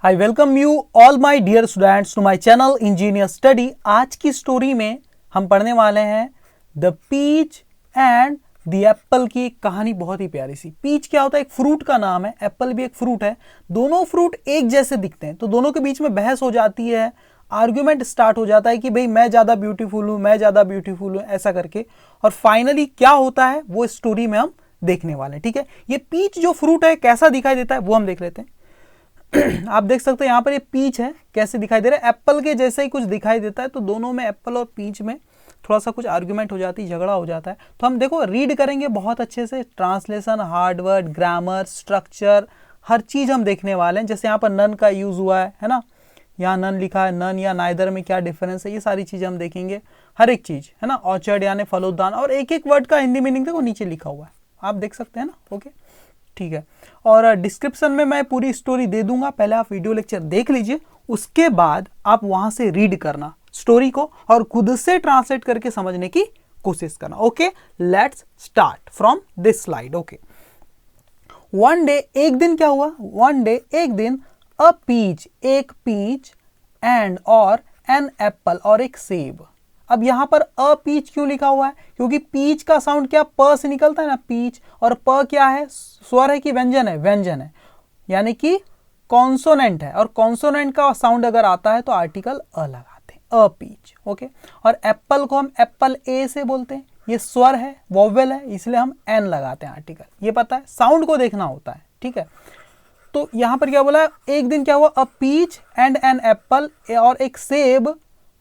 I welcome you all my dear students to my channel engineer study. आज की story में हम पढ़ने वाले हैं the peach and the apple की एक कहानी। बहुत ही प्यारी सी। पीच क्या होता है? एक फ्रूट का नाम है। एप्पल भी एक फ्रूट है। दोनों फ्रूट एक जैसे दिखते हैं, तो दोनों के बीच में बहस हो जाती है, आर्ग्यूमेंट स्टार्ट हो जाता है कि भाई मैं ज़्यादा ब्यूटीफुल हूँ, मैं ज़्यादा ब्यूटीफुल हूँ, ऐसा करके। और फाइनली क्या होता है वो स्टोरी में हम देखने वाले हैं। ठीक है, ये पीच जो फ्रूट है कैसा दिखाई देता है वो हम देख लेते हैं। आप देख सकते हैं यहाँ पर ये पीच है, कैसे दिखाई दे रहा है? एप्पल के जैसे ही कुछ दिखाई देता है। तो दोनों में, एप्पल और पीच में थोड़ा सा कुछ आर्गुमेंट हो जाती है, झगड़ा हो जाता है। तो हम देखो रीड करेंगे बहुत अच्छे से, ट्रांसलेशन, हार्डवर्ड, ग्रामर, स्ट्रक्चर, हर चीज़ हम देखने वाले हैं। जैसे यहाँ पर नन का यूज़ हुआ है ना, यहाँ नन लिखा है, नन या नाइदर में क्या डिफरेंस है, ये सारी चीज़ें हम देखेंगे, हर एक चीज़ है ना। ऑर्चर्ड यानी फलोद्यान, और एक एक वर्ड का हिंदी मीनिंग देखो नीचे लिखा हुआ है, आप देख सकते हैं ना। ओके, ठीक है। और डिस्क्रिप्शन में मैं पूरी स्टोरी दे दूंगा, पहले आप वीडियो लेक्चर देख लीजिए, उसके बाद आप वहां से रीड करना स्टोरी को और खुद से ट्रांसलेट करके समझने की कोशिश करना। Okay, let's start from this slide. Okay, one day, एक दिन क्या हुआ? वन डे, एक दिन, अ पीच, एक पीच, एंड और एन एप्पल, और एक सेब। अब यहां पर अ पीच क्यों लिखा हुआ है? क्योंकि पीच का साउंड क्या प से निकलता है ना, पीच। और प क्या है? स्वर है कि व्यंजन है? व्यंजन है, यानी कि कॉन्सोनेंट है। और कॉन्सोनेंट का साउंड अगर आता है तो आर्टिकल अ लगाते हैं, अ पीच। ओके, और एप्पल को हम एप्पल ए से बोलते हैं, ये स्वर है, वोवेल है, इसलिए हम एन लगाते हैं आर्टिकल। ये पता है, साउंड को देखना होता है। ठीक है, तो यहां पर क्या बोला है? एक दिन क्या हुआ? A peach and an apple, और एक सेब,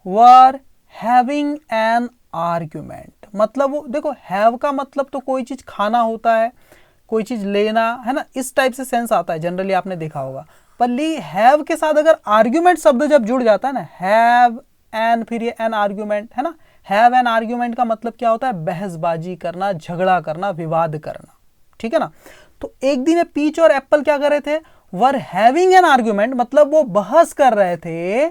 वर हैविंग एन आर्ग्यूमेंट। मतलब वो देखो, हैव का मतलब तो कोई चीज खाना होता है, कोई चीज लेना है ना, इस टाइप से सेंस आता है जनरली, आपने देखा होगा। पर ली हैव के साथ अगर आर्ग्यूमेंट शब्द जब जुड़ जाता है ना, हैव एन, फिर ये एन आर्ग्यूमेंट है ना, हैव एन आर्ग्यूमेंट का मतलब क्या होता है? बहसबाजी करना, झगड़ा करना, विवाद करना। ठीक है ना। तो एक दिन पीच और एप्पल क्या कर रहे थे? वर हैविंग एन आर्ग्यूमेंट, मतलब वो बहस कर रहे थे।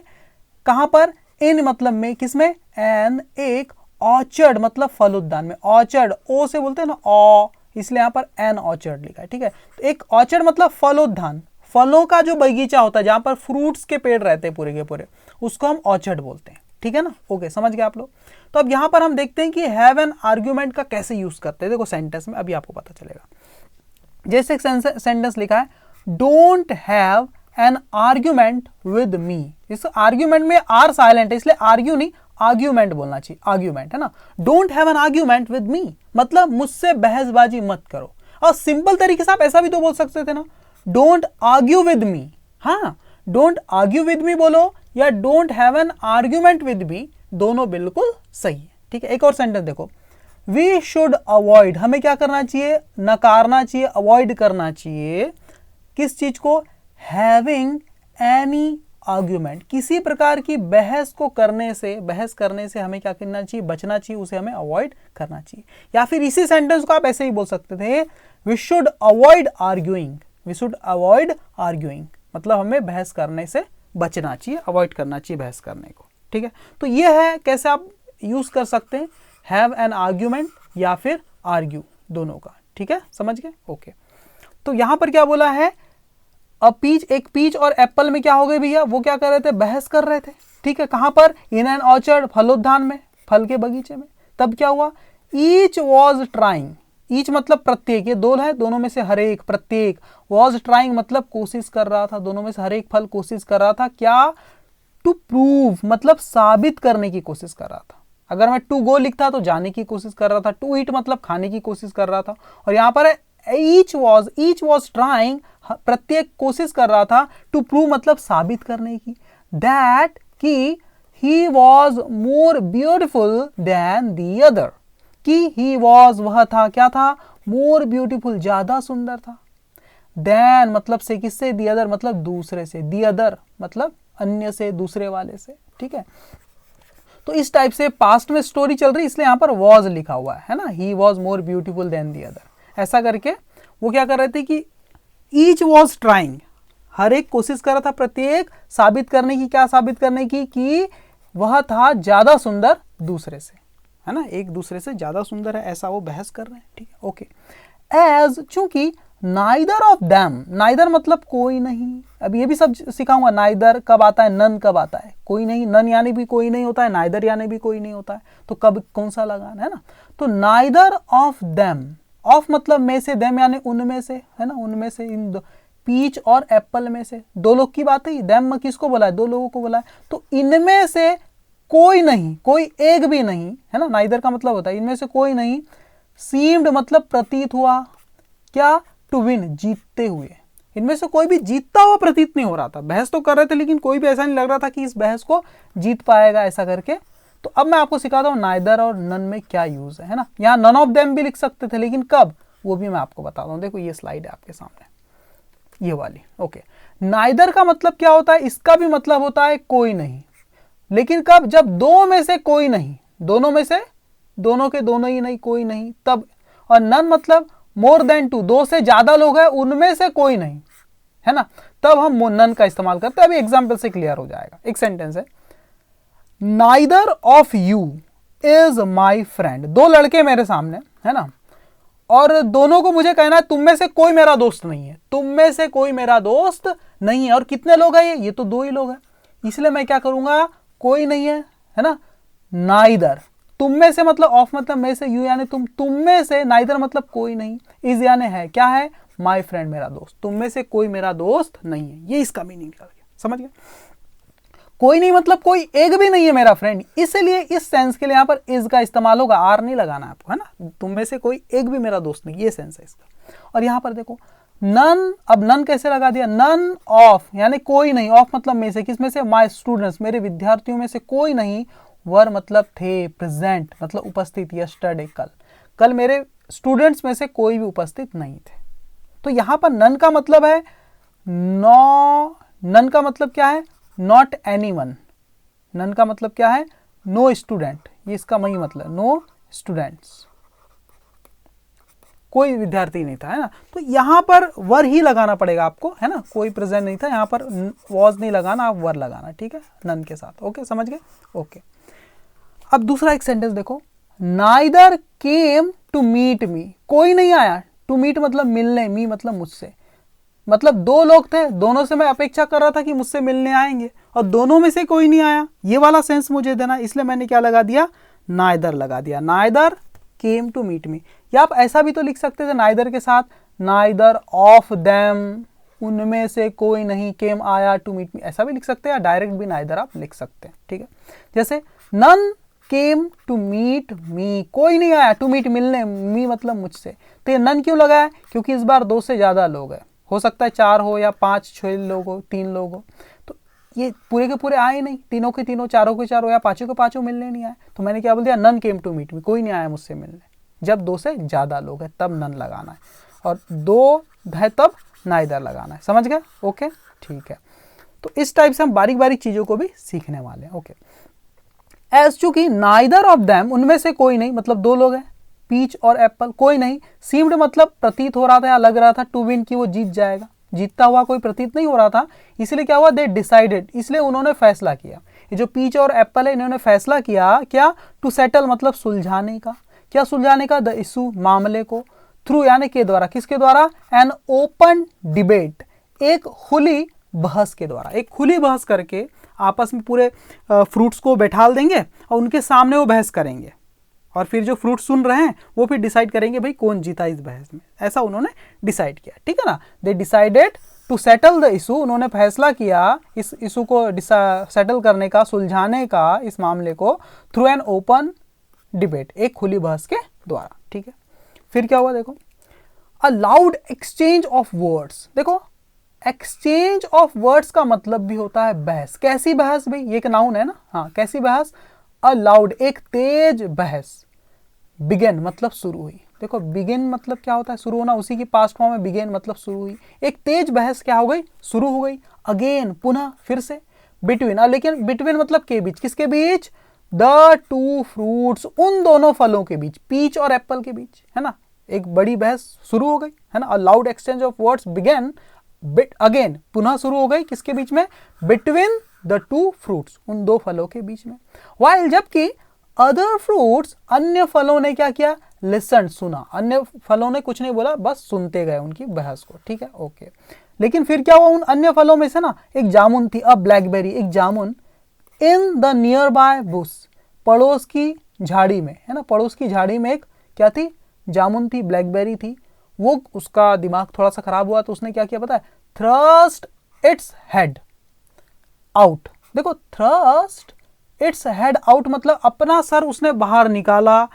कहां पर? इन मतलब में, किसमें? एन, एक ऑर्चर्ड मतलब फलोद्यान में। ऑर्चर्ड ओ से बोलते हैं ना, ऑ, इसलिए यहां पर एन ऑर्चर्ड लिखा है। ठीक है, तो एक ऑर्चर्ड मतलब फलोद्यान, फलों का जो बगीचा होता है जहां पर फ्रूट्स के पेड़ रहते हैं पूरे के पूरे, उसको हम ऑर्चर्ड बोलते हैं। ठीक है ना। ओके, समझ गए आप लोग। तो अब यहां पर हम देखते हैं कि हैव एन आर्ग्यूमेंट का कैसे यूज करते हैं। देखो सेंटेंस में अभी आपको पता चलेगा। जैसे एक सेंटेंस लिखा है, don't have an argument with me. इस आर्ग्यूमेंट में आर साइलेंट है, इसलिए आर्ग्यू नहीं, आर्ग्यूमेंट बोलना चाहिए, आर्ग्यूमेंट है ना। Don't have an argument with me मतलब मुझसे बहसबाजी मत करो। और सिंपल तरीके से आप ऐसा भी तो बोल सकते थे ना, डोंट आर्ग्यू विद मी। हाँ, डोंट आर्ग्यू विद मी बोलो या don't have an argument with me, दोनों बिल्कुल सही है। ठीक है, एक और सेंटेंस देखो, वी शुड अवॉइड, हमें क्या करना चाहिए? नकारना चाहिए, अवॉइड करना चाहिए। किस चीज को? हैविंग एनी आर्ग्यूमेंट, किसी प्रकार की बहस को करने से, बहस करने से हमें क्या करना चाहिए? बचना चाहिए, उसे हमें अवॉइड करना चाहिए। या फिर इसी सेंटेंस को आप ऐसे ही बोल सकते थे, we should avoid arguing. We should avoid arguing मतलब हमें बहस करने से बचना चाहिए, अवॉइड करना चाहिए बहस करने को। ठीक है, तो ये है कैसे आप यूज कर सकते हैं हैव एन आर्ग्यूमेंट या फिर आर्ग्यू, दोनों का। ठीक है, समझ गए? ओके, तो यहां पर क्या बोला है? अब पीच, एक पीच और एप्पल में क्या हो गए भैया? वो क्या कर रहे थे? बहस कर रहे थे। ठीक है, कहां पर? इन एन ऑर्चर्ड, फलोद्यान में, फल के बगीचे में। तब क्या हुआ? ईच वॉज ट्राइंग, ईच मतलब प्रत्येक, ये दो है, दोनों में से हर एक, प्रत्येक। वॉज ट्राइंग मतलब कोशिश कर रहा था, दोनों में से हर एक फल कोशिश कर रहा था। क्या? टू प्रूव मतलब साबित करने की कोशिश कर रहा था। अगर मैं टू गो लिखता तो जाने की कोशिश कर रहा था, टू ईट मतलब खाने की कोशिश कर रहा था। और यहां पर है ईच वॉज ट्राइंग, प्रत्येक कोशिश कर रहा था, टू प्रूव मतलब साबित करने की, दैट कि he was more beautiful than the other, कि ही वॉज वह था, क्या था? मोर ब्यूटीफुल ज्यादा सुंदर था। देन मतलब से, किससे? दी अदर मतलब दूसरे से, दी अदर मतलब अन्य से, दूसरे वाले से। ठीक है, तो इस टाइप से पास्ट में स्टोरी चल रही, इसलिए यहां पर वॉज लिखा हुआ है ना, ही was more beautiful then the other. ऐसा करके वो क्या कर रहे थे कि ईच वॉज ट्राइंग, हर एक कोशिश कर रहा था, प्रत्येक साबित करने की। क्या साबित करने की? कि वह था ज्यादा सुंदर दूसरे से, है ना, एक दूसरे से ज्यादा सुंदर है, ऐसा वो बहस कर रहे हैं। ठीक है, ओके। एज चूंकि नाइदर ऑफ देम, नाइदर मतलब कोई नहीं, अब ये भी सब सिखाऊंगा, नाइदर कब आता है, नन कब आता है, कोई नहीं, नन यानी भी कोई नहीं होता है, नाइदर यानी भी कोई नहीं होता है, तो कब कौन सा लगाना है ना। तो नाइदर ऑफ देम, ऑफ मतलब में से, देम यानी उनमें से, है ना, उनमें से, इन दो, पीच और एप्पल में से, दो लोग की बात है, देम किसको बोला है, दो लोगों को बोला है, तो इनमें से कोई नहीं, कोई एक भी नहीं, है ना, नाइदर का मतलब होता है इनमें से कोई नहीं, सीम्ड मतलब प्रतीत हुआ, क्या, टू विन जीतते हुए, इनमें से कोई भी जीतता हुआ प्रतीत नहीं हो रहा था, बहस तो कर रहे थे लेकिन कोई भी ऐसा नहीं लग रहा था कि इस बहस को जीत पाएगा ऐसा करके। तो अब मैं आपको सिखाता हूं नाइदर और नन में क्या यूज है ना, यहाँ नन ऑफ देम भी लिख सकते थे लेकिन कब, वो भी मैं आपको बताता हूं। देखो ये स्लाइड है आपके सामने, ये वाली, ओके। नाइदर का मतलब क्या होता है, इसका भी मतलब होता है कोई नहीं, लेकिन कब, जब दो में से कोई नहीं, दोनों में से, दोनों के दोनों ही नहीं, कोई नहीं तब। और नन मतलब मोर देन टू, दो से ज्यादा लोग हैं उनमें से कोई नहीं, है ना, तब हम नन का इस्तेमाल करते हैं। अभी एग्जाम्पल से क्लियर हो जाएगा। एक सेंटेंस है, neither of you is my friend, दो लड़के मेरे सामने, है ना, और दोनों को मुझे कहना है तुम में से कोई मेरा दोस्त नहीं है, तुम में से कोई मेरा दोस्त नहीं है। और कितने लोग हैं ये तो दो ही लोग हैं, इसलिए मैं क्या करूंगा, कोई नहीं है ना, नाइदर, तुम में से मतलब ऑफ मतलब में से, यू यानी तुम में से, नाइदर मतलब कोई नहीं, इज यानी है, क्या है, माई फ्रेंड मेरा दोस्त, तुम में से कोई मेरा दोस्त नहीं है, ये इसका मीनिंग निकल गया, समझ गए। कोई नहीं मतलब कोई एक भी नहीं है मेरा फ्रेंड, इसलिए इस सेंस के लिए यहां पर इज का इस्तेमाल होगा, आर नहीं लगाना आपको, है ना, तुम में से कोई एक भी मेरा दोस्त नहीं, ये सेंस है इसका। और यहां पर देखो नन, अब नन कैसे लगा दिया, नन ऑफ यानी कोई नहीं, ऑफ मतलब में से, किस में से, माई स्टूडेंट्स मेरे विद्यार्थियों में से कोई नहीं, वर मतलब थे, प्रेजेंट मतलब उपस्थित, यस्टरडे कल, कल मेरे स्टूडेंट्स में से कोई भी उपस्थित नहीं थे। तो यहां पर नन का मतलब है नो, नन का मतलब क्या है, नॉट एनीवन, नन का मतलब क्या है, नो स्टूडेंट, ये इसका वही मतलब, नो स्टूडेंट्स, कोई विद्यार्थी नहीं था, है ना। तो यहां पर वर ही लगाना पड़ेगा आपको, है ना, कोई प्रेजेंट नहीं था, यहां पर वॉज नहीं लगाना, आप वर लगाना, ठीक है, नन के साथ, ओके, समझ गए, ओके। अब दूसरा एक सेंटेंस देखो, neither came to meet me, कोई नहीं आया, टू मीट मतलब मिलने, मी मतलब मुझसे, मतलब दो लोग थे, दोनों से मैं अपेक्षा कर रहा था कि मुझसे मिलने आएंगे, और दोनों में से कोई नहीं आया, ये वाला सेंस मुझे देना, इसलिए मैंने क्या लगा दिया, नाइदर लगा दिया, neither came to meet me. या आप ऐसा भी तो लिख सकते थे नाइदर के साथ, नाइदर ऑफ देम, उनमें से कोई नहीं, केम आया, टू मीट मी, ऐसा भी लिख सकते हैं, या डायरेक्ट भी नाइदर आप लिख सकते हैं, ठीक है। जैसे none came to meet me, कोई नहीं आया, टू मीट मिलने, मी मतलब मुझसे, तो ये नन क्यों लगा है, क्योंकि इस बार दो से ज्यादा लोग हैं, हो सकता है चार हो या पांच, छह लोग हो, तीन लोग हो, तो ये पूरे के पूरे आए नहीं, तीनों के तीनों, चारों के चारों या पांचों के पांचों मिलने नहीं आए, तो मैंने क्या बोल दिया, none came to meet me, कोई नहीं आया मुझसे मिलने। जब दो से ज्यादा लोग हैं तब नन लगाना है, और दो है तब नाइदर लगाना है, समझ गए, ओके, ठीक है। तो इस टाइप से हम बारीक बारीक चीजों को भी सीखने वाले हैं, ओके। एज चूंकि नाइदर ऑफ देम, उनमें से कोई नहीं मतलब दो लोग हैं, पीच और एप्पल, कोई नहीं, सीम्ड मतलब प्रतीत हो रहा था या लग रहा था, टू विन की वो जीत जाएगा, जीतता हुआ कोई प्रतीत नहीं हो रहा था, इसलिए क्या हुआ, दे डिसाइडेड, इसलिए उन्होंने फैसला किया, ये जो पीच और एप्पल है इन्होंने फैसला किया, क्या, टू सेटल मतलब सुलझाने का, क्या सुलझाने का, द इशू मामले को, थ्रू यानी के द्वारा, किसके द्वारा, एन ओपन डिबेट, एक खुली बहस के द्वारा, एक खुली बहस करके आपस में पूरे फ्रूट्स को बैठाल देंगे और उनके सामने वो बहस करेंगे, और फिर जो फ्रूट सुन रहे हैं वो फिर डिसाइड करेंगे भाई कौन जीता इस बहस में, ऐसा उन्होंने डिसाइड किया, ठीक है ना। They decided to settle the issue, उन्होंने फैसला किया इस इशू को सेटल करने का, सुलझाने का इस मामले को, थ्रू एन ओपन डिबेट, एक खुली बहस के द्वारा, ठीक है। फिर क्या हुआ देखो, अ लाउड एक्सचेंज ऑफ वर्ड्स, देखो एक्सचेंज ऑफ वर्ड्स का मतलब भी होता है बहस, कैसी बहस भाई, ये एक नाउन है ना, हाँ, कैसी बहस, अ लाउड एक तेज बहस, बिगेन मतलब शुरू हुई, देखो बिगिन मतलब क्या होता है, शुरू होना, उसी की पास्ट फॉर्म में बिगेन मतलब शुरू हुई, एक तेज बहस क्या हो गई, शुरू हो गई, अगेन पुनः, फिर से, बिटवीन, लेकिन बिटवीन मतलब के बीच, किसके बीच, द टू फ्रूट्स, उन दोनों फलों के बीच, पीच और एप्पल के बीच, है ना, एक बड़ी बहस शुरू हो गई, है ना, a loud exchange of words began, bit again पुनः शुरू हो गई, किसके बीच में, बिटवीन द टू फ्रूट्स, उन दो फलों के बीच में, वाइल जबकि अदर फ्रूट्स, अन्य फलों ने क्या किया, लिसन, सुना। अन्य फलों ने कुछ नहीं बोला, बस सुनते गए उनकी बहस को, ठीक है, ओके। लेकिन फिर क्या हुआ, उन अन्य फलों में से ना एक जामुन थी, अब ब्लैकबेरी, एक जामुन, in the nearby bush, पड़ोस की झाड़ी में, है ना, पड़ोस की झाड़ी में एक क्या थी, जामुन थी, ब्लैकबेरी थी। वो, उसका दिमाग थोड़ा सा खराब हुआ तो उसने क्या किया पता है, थ्रस्ट इट्स हेड आउट। देखो, थ्रस्ट इट्स हेड आउट मतलब अपना सर उसने बाहर निकाला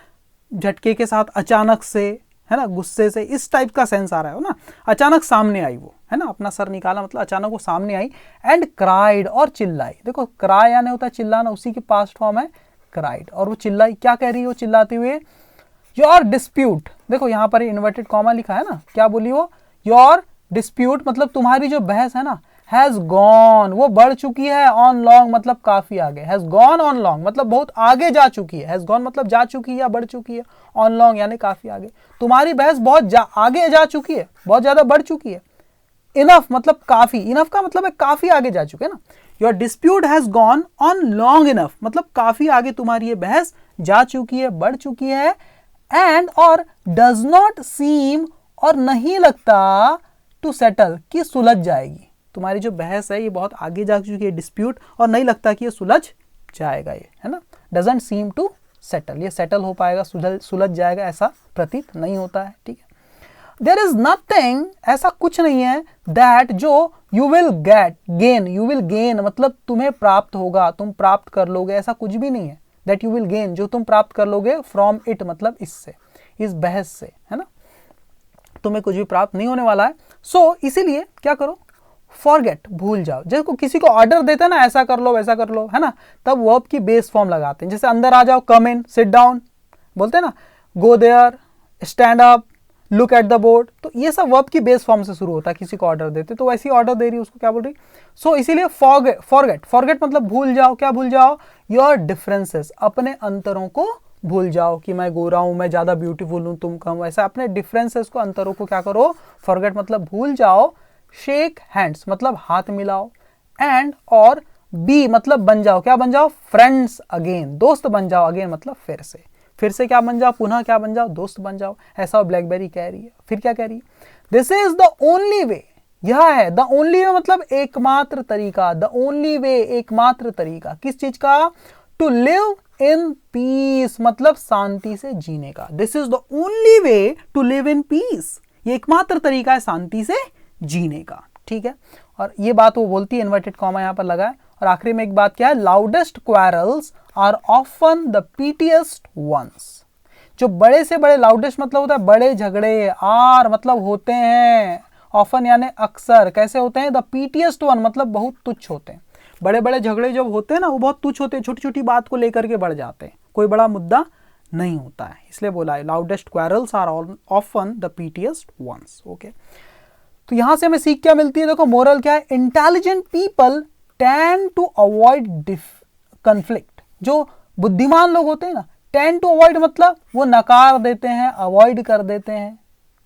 झटके के साथ, अचानक से, है ना, गुस्से से, इस टाइप का सेंस आ रहा है ना, अचानक सामने आई वो, है ना, अपना सर निकाला मतलब अचानक वो सामने आई। एंड क्राइड, और चिल्लाई। देखो, क्राई यानी होता है चिल्लाना, उसी की पास्ट फॉर्म है क्राइड। और वो चिल्लाई, क्या कह रही है वो चिल्लाते हुए, योर डिस्प्यूट। देखो यहाँ पर इन्वर्टेड कॉमा लिखा है ना, क्या बोली वो, योर डिस्प्यूट मतलब तुम्हारी जो बहस है ना, हैज गॉन, वो बढ़ चुकी है, ऑन लॉन्ग मतलब काफी आगे, हैज गॉन ऑन लॉन्ग मतलब बहुत आगे जा चुकी है, हैज गॉन मतलब जा चुकी है या बढ़ चुकी है, ऑन लॉन्ग यानी काफी आगे। तुम्हारी बहस बहुत आगे जा चुकी है, बहुत ज्यादा बढ़ चुकी है। इनफ मतलब काफी, इनफ का मतलब है काफी आगे जा चुके हैं ना। Your dispute has gone on long enough मतलब काफी आगे तुम्हारी ये बहस जा चुकी है, बढ़ चुकी है। एंड और डज नॉट सीम, और नहीं लगता, टू सेटल कि सुलझ जाएगी। तुम्हारी जो बहस है ये बहुत आगे जा चुकी है, डिस्प्यूट, और नहीं लगता कि ये सुलझ जाएगा, ये, है ना, डजंट सीम टू सेटल, ये सेटल हो पाएगा, सुलझ जाएगा ऐसा प्रतीत नहीं होता है, ठीक है। देयर इज नथिंग, ऐसा कुछ नहीं है, दैट जो you will gain, you will gain मतलब तुम्हें प्राप्त होगा, तुम प्राप्त कर लोगे, ऐसा कुछ भी नहीं है, दैट यू विल गेन जो तुम प्राप्त कर लोगे, फ्रॉम इट मतलब इससे, इस बहस से, है ना, तुम्हें कुछ भी प्राप्त नहीं होने वाला है। सो इसीलिए क्या करो, फॉरगेट, भूल जाओ। जैसे किसी को ऑर्डर देते हैं ना, ऐसा कर लो वैसा कर लो, है ना, तब वर्ब की बेस फॉर्म लगाते हैं। जैसे अंदर आ जाओ, कम इन, सिट डाउन बोलते हैं ना, go there, stand up, look at the board, तो ये सब वर्ब की बेस फॉर्म से शुरू होता है। किसी को ऑर्डर देते तो वैसी ऑर्डर दे रही है, उसको क्या बोल रही। सो इसीलिए फॉरगेट मतलब भूल जाओ, क्या भूल जाओ, योर डिफरेंसेस, अपने अंतरों को भूल जाओ, कि मैं गोरा हूं, मैं ज्यादा ब्यूटीफुल हूं, तुम कम, ऐसा अपने डिफरेंसेस को, अंतरों को क्या करो, फॉरगेट मतलब भूल जाओ। शेक हैंड्स मतलब हाथ मिलाओ। एंड और बी मतलब बन जाओ, क्या बन जाओ, फ्रेंड्स अगेन, दोस्त बन जाओ, अगेन मतलब फिर से क्या बन जाओ, पुनः क्या बन जाओ, दोस्त बन जाओ, ऐसा ब्लैकबेरी कह रही है। फिर क्या कह रही है, दिस इज द ओनली वे, यह है, द ओनली वे मतलब एकमात्र तरीका, द ओनली वे एकमात्र तरीका, किस चीज का, टू लिव इन पीस मतलब शांति से जीने का। This is the only way to live in peace, ये एकमात्र तरीका है शांति से जीने का, ठीक है। और ये बात वो बोलती है, इन्वर्टेड कॉमा यहां पर लगा है। और आखिरी में एक बात क्या है, loudest quarrels are often the pettiest ones, जो बड़े से बड़े, लाउडेस्ट मतलब होता है बड़े झगड़े, आर मतलब होते हैं, ऑफन यानी अक्सर, कैसे होते हैं, द पीटीएस्ट वन मतलब बहुत तुच्छ होते हैं। बड़े बड़े झगड़े जब होते हैं ना, वो बहुत तुच्छ होते हैं, छोटी छोटी बात को लेकर के बढ़ जाते हैं, कोई बड़ा मुद्दा नहीं होता है, इसलिए बोला है loudest quarrels are often the pettiest ones, okay. तो यहां से हमें सीख क्या मिलती है, देखो मोरल क्या है, intelligent people tend to avoid conflict, जो बुद्धिमान लोग होते हैं ना, टेंड टू अवॉइड मतलब वो नकार देते हैं, अवॉइड कर देते हैं,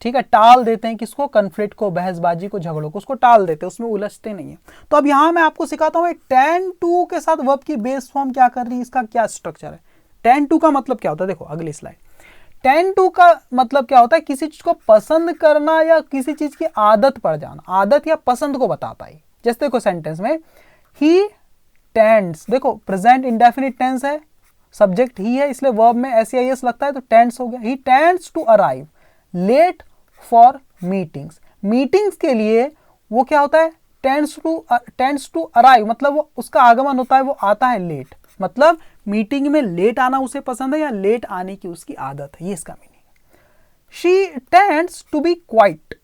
ठीक है, टाल देते हैं, किसको, कन्फ्लिक्ट को, बहसबाजी को, झगड़ों को, उसको टाल देते हैं, उसमें उलझते नहीं है। तो अब यहां मैं आपको सिखाता हूं टेंड टू के साथ वर्ब की बेस फॉर्म क्या कर रही है, इसका क्या स्ट्रक्चर है। टेंड टू का मतलब क्या होता है, देखो अगली स्लाइड। टेंड टू का मतलब क्या होता है, किसी चीज को पसंद करना या किसी चीज की आदत पड़ जाना, आदत या पसंद को बताता है। जैसे देखो सेंटेंस में, ही टेंड्स, देखो प्रेजेंट इंडेफिनिट टेंस है, सब्जेक्ट ही है, इसलिए वर्ब में एस लगता है तो टेंड्स हो गया। He tends to arrive late for meetings, meetings के लिए वो क्या होता है, टेंड्स टू अराइव मतलब वो उसका आगमन होता है, वो आता है लेट, मतलब मीटिंग में लेट आना उसे पसंद है या लेट आने की उसकी आदत है, ये इसका मीनिंग है। She tends to be quiet,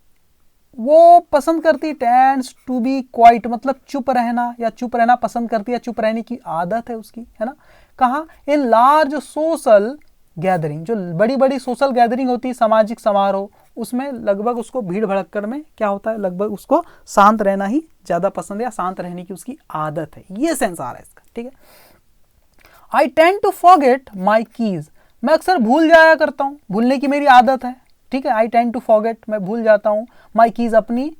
वो पसंद करती, टेंड्स टू बी क्वाइट मतलब चुप रहना या चुप रहना पसंद करती है, चुप रहने की आदत है उसकी, है ना। कहाँ, इन लार्ज सोशल गैदरिंग, जो बड़ी बड़ी सोशल गैदरिंग होती है, सामाजिक समारोह, उसमें लगभग उसको भीड़ भड़क्कड़ में क्या होता है, लगभग उसको शांत रहना ही ज्यादा पसंद है या शांत रहने की उसकी आदत है, ये सेंस आ रहा है इसका, ठीक है। I tend to forget my keys, मैं अक्सर भूल जाया करता हूं, भूलने की मेरी आदत है, ठीक है। आई टेंड टू फॉरगेट मैं भूल जाता हूं, माई कीज अपनी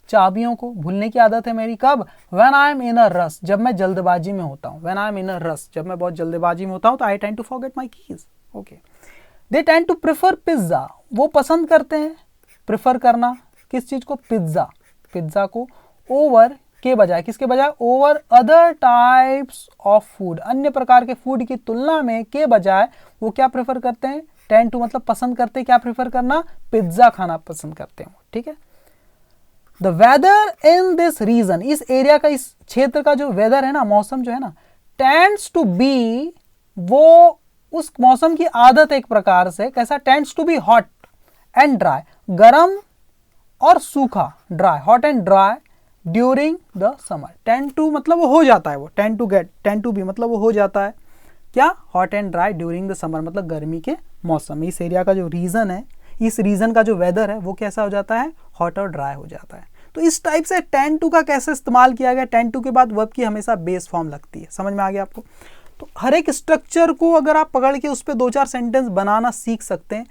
चाबियों को भूलने की आदत है मेरी कब? When I am in a rush, जब मैं जल्दबाजी में होता हूँ। When I am in a rush, जब मैं बहुत जल्दबाजी में होता हूँ तो I tend to forget my keys. Okay. They tend to prefer pizza, वो पसंद करते हैं, प्रेफर करना किस चीज को? पिज्जा, पिज्जा को ओवर के बजाय, किसके बजाय? Over other types of food, अन्य प्रकार के फूड की तुलना में के बजाय वो क्या प्रेफर करते हैं? टेंड टू मतलब पसंद करते हैं, क्या प्रेफर करना? पिज्जा खाना पसंद करते हैं। ठीक है। The weather in this region, इस एरिया का, इस क्षेत्र का जो वेदर है ना, मौसम जो है ना, टेंड्स टू बी, वो उस मौसम की आदत एक प्रकार से कैसा? Tends to be hot and dry, गर्म और सूखा, dry, hot and dry during the summer. Tend to मतलब वो हो जाता है, वो tend to get, tend to be मतलब वो हो जाता है क्या? Hot and dry during the summer, मतलब गर्मी के मौसम में इस एरिया का जो रीजन है, इस रीजन का जो वेदर है वो कैसा हो जाता है? हॉट और ड्राई हो जाता है। तो इस टाइप से टेंड टू का कैसे इस्तेमाल किया गया? टेंड टू के बाद वर्ब की हमेशा बेस फॉर्म लगती है। समझ में आ गया आपको? तो हर एक स्ट्रक्चर को अगर आप पकड़ के उस पर 2-4 सेंटेंस बनाना सीख सकते हैं,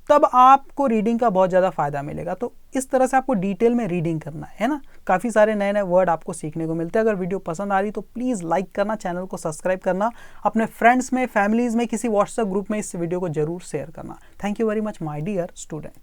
तब आपको रीडिंग का बहुत ज़्यादा फायदा मिलेगा। तो इस तरह से आपको डिटेल में रीडिंग करना है ना। काफ़ी सारे नए नए वर्ड आपको सीखने को मिलते हैं। अगर वीडियो पसंद आ रही तो प्लीज़ लाइक करना, चैनल को सब्सक्राइब करना, अपने फ्रेंड्स में, फैमिलीज़ में, किसी व्हाट्सएप ग्रुप में इस वीडियो को जरूर शेयर करना। Thank you very much my dear student.